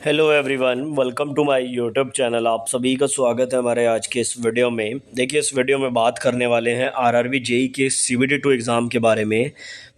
Hello everyone, welcome to my YouTube channel. आप सभी का स्वागत है हमारे आज के इस वीडियो में। देखिए, इस वीडियो में बात करने वाले हैं आरआरबी जेई के सीबीटी 2 एग्ज़ाम के बारे में।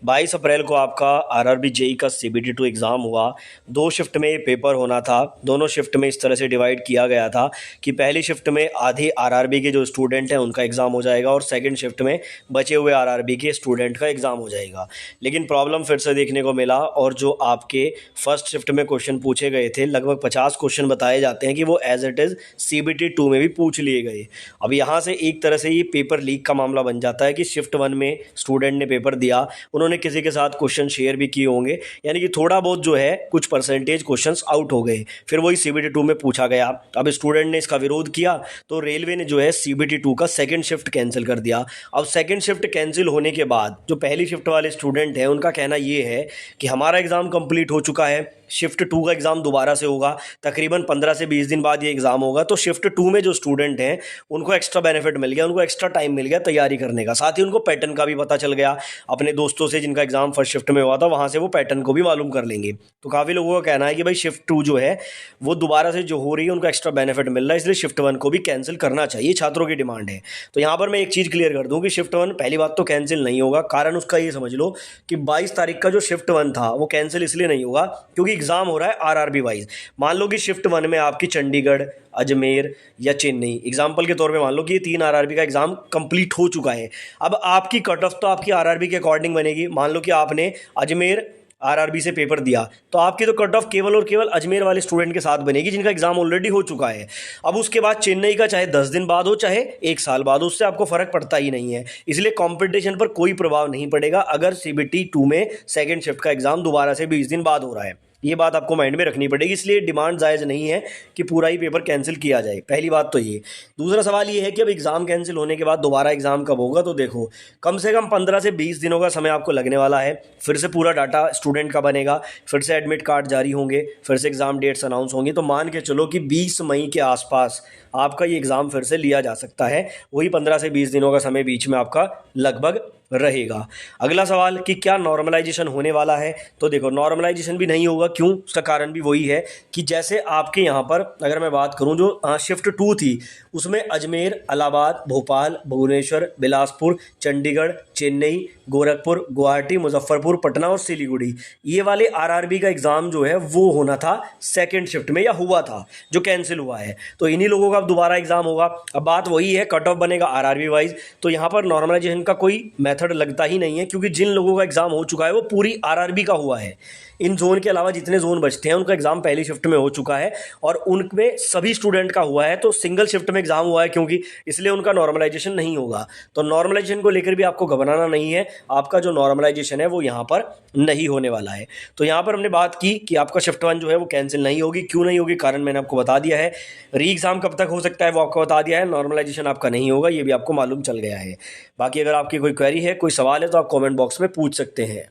22 अप्रैल को आपका आरआरबी जेई का सीबीटी 2 एग्ज़ाम हुआ। 2 शिफ्ट में ये पेपर होना था। दोनों शिफ्ट में इस तरह से डिवाइड किया गया था कि पहली शिफ्ट में आधे आरआरबी के जो स्टूडेंट हैं उनका एग्ज़ाम हो जाएगा और सेकेंड शिफ्ट में बचे हुए आरआरबी के स्टूडेंट का एग्ज़ाम हो जाएगा। लेकिन प्रॉब्लम फिर से देखने को मिला और जो आपके फर्स्ट शिफ्ट में क्वेश्चन पूछे गए थे, लगभग 50 क्वेश्चन बताए जाते हैं कि वो एज इट इज़ सीबीटी 2 में भी पूछ लिए गए। अब यहाँ से एक तरह से ये पेपर लीक का मामला बन जाता है कि शिफ्ट 1 में स्टूडेंट ने पेपर दिया, उन्होंने किसी के साथ क्वेश्चन शेयर भी किए होंगे, यानी कि थोड़ा बहुत जो है कुछ परसेंटेज क्वेश्चंस आउट हो गए, फिर वही सीबीटी 2 में पूछा गया। अब स्टूडेंट ने इसका विरोध किया तो रेलवे ने जो है सीबीटी 2 का सेकेंड शिफ्ट कैंसिल कर दिया। अब सेकेंड शिफ्ट कैंसिल होने के बाद जो पहली शिफ्ट वाले स्टूडेंट हैं उनका कहना ये है कि हमारा एग्ज़ाम कंप्लीट हो चुका है, शिफ्ट 2 का एग्ज़ाम दोबारा से होगा, तकरीबन 15 से 20 दिन बाद ये एग्ज़ाम होगा। तो शिफ्ट 2 में जो स्टूडेंट हैं उनको एक्स्ट्रा बेनिफिट मिल गया, उनको एक्स्ट्रा टाइम मिल गया तैयारी करने का, साथ ही उनको पैटर्न का भी पता चल गया। अपने दोस्तों से जिनका एग्ज़ाम फर्स्ट शिफ्ट में हुआ था वहाँ से वो पैटर्न को भी मालूम कर लेंगे। तो काफ़ी लोगों का कहना है कि भाई शिफ्ट 2 जो है वो दोबारा से जो हो रही है उनको एक्स्ट्रा बेनिफिट मिल रहा है, इसलिए शिफ्ट 1 को भी कैंसिल करना चाहिए, छात्रों की डिमांड है। तो यहाँ पर मैं एक चीज़ क्लियर कर दूँ कि शिफ्ट 1 पहली बात तो कैंसिल नहीं होगा। कारण उसका ये समझ लो कि 22 तारीख का जो शिफ्ट 1 था वो कैंसिल इसलिए नहीं होगा क्योंकि एग्ज़ाम हो रहा है आरआरबी वाइज। मान लो कि शिफ्ट 1 में आपकी चंडीगढ़, अजमेर या चेन्नई, एग्जाम्पल के तौर पे मान लो कि ये 3 आरआरबी का एग्जाम कंप्लीट हो चुका है। अब आपकी कट ऑफ तो आपकी आरआरबी के अकॉर्डिंग बनेगी। मान लो कि आपने अजमेर आरआरबी से पेपर दिया तो आपकी तो कट ऑफ केवल और केवल अजमेर वाले स्टूडेंट के साथ बनेगी जिनका एग्जाम ऑलरेडी हो चुका है। अब उसके बाद चेन्नई का चाहे 10 दिन बाद हो चाहे 1 साल बाद हो, उससे आपको फर्क पड़ता ही नहीं है, इसलिए कंपटीशन पर कोई प्रभाव नहीं पड़ेगा अगर सीबीटी 2 में सेकेंड शिफ्ट का एग्जाम दोबारा से 20 दिन बाद हो रहा है। ये बात आपको माइंड में रखनी पड़ेगी, इसलिए डिमांड जायज़ नहीं है कि पूरा ही पेपर कैंसिल किया जाए। पहली बात तो ये। दूसरा सवाल ये है कि अब एग्ज़ाम कैंसिल होने के बाद दोबारा एग्ज़ाम कब होगा, तो देखो कम से कम 15 से 20 दिनों का समय आपको लगने वाला है। फिर से पूरा डाटा स्टूडेंट का बनेगा, फिर से एडमिट कार्ड जारी होंगे, फिर से एग्ज़ाम डेट्स अनाउंस होंगी। तो मान के चलो कि 20 मई के आसपास आपका ये एग्ज़ाम फिर से लिया जा सकता है। वही 15 से 20 दिनों का समय बीच में आपका लगभग रहेगा। अगला सवाल कि क्या नॉर्मलाइजेशन होने वाला है, तो देखो नॉर्मलाइजेशन भी नहीं होगा। क्यों? उसका कारण भी वही है कि जैसे आपके यहाँ पर अगर मैं बात करूँ जो शिफ्ट 2 थी उसमें अजमेर, इलाहाबाद, भोपाल, भुवनेश्वर, बिलासपुर, चंडीगढ़, चेन्नई, गोरखपुर, गुवाहाटी, मुजफ्फरपुर, पटना और सिलीगुड़ी, ये वाले आरआरबी का एग्ज़ाम जो है वो होना था सेकेंड शिफ्ट में, या हुआ था जो कैंसिल हुआ है। तो इन्हीं लोगों का अब दोबारा एग्ज़ाम होगा। अब बात वही है, कट ऑफ बनेगा आरआरबी वाइज। तो यहाँ पर नॉर्मलाइजेशन का कोई मेथड लगता ही नहीं है क्योंकि जिन लोगों का एग्ज़ाम हो चुका है वो पूरी आरआरबी का हुआ है। इन जोन के अलावा जितने जोन बचते हैं उनका एग्ज़ाम पहली शिफ्ट में हो चुका है और उनमें सभी स्टूडेंट का हुआ है। तो सिंगल शिफ्ट में एग्ज़ाम हुआ है क्योंकि, इसलिए उनका नॉर्मलाइजेशन नहीं होगा। तो नॉर्मलाइजेशन को लेकर भी आपको घबराना नहीं है, आपका जो नॉर्मलाइजेशन है वो यहाँ पर नहीं होने वाला है। तो यहाँ पर हमने बात की कि आपका शिफ्ट 1 जो है वो कैंसिल नहीं होगी। क्यों नहीं होगी, कारण मैंने आपको बता दिया है। री एग्ज़ाम कब तक हो सकता है वो आपको बता दिया है। नॉर्मलाइजेशन आपका नहीं होगा, ये भी आपको मालूम चल गया है। बाकी अगर आपकी कोई क्वेरी है, कोई सवाल है तो आप कॉमेंट बॉक्स में पूछ सकते हैं।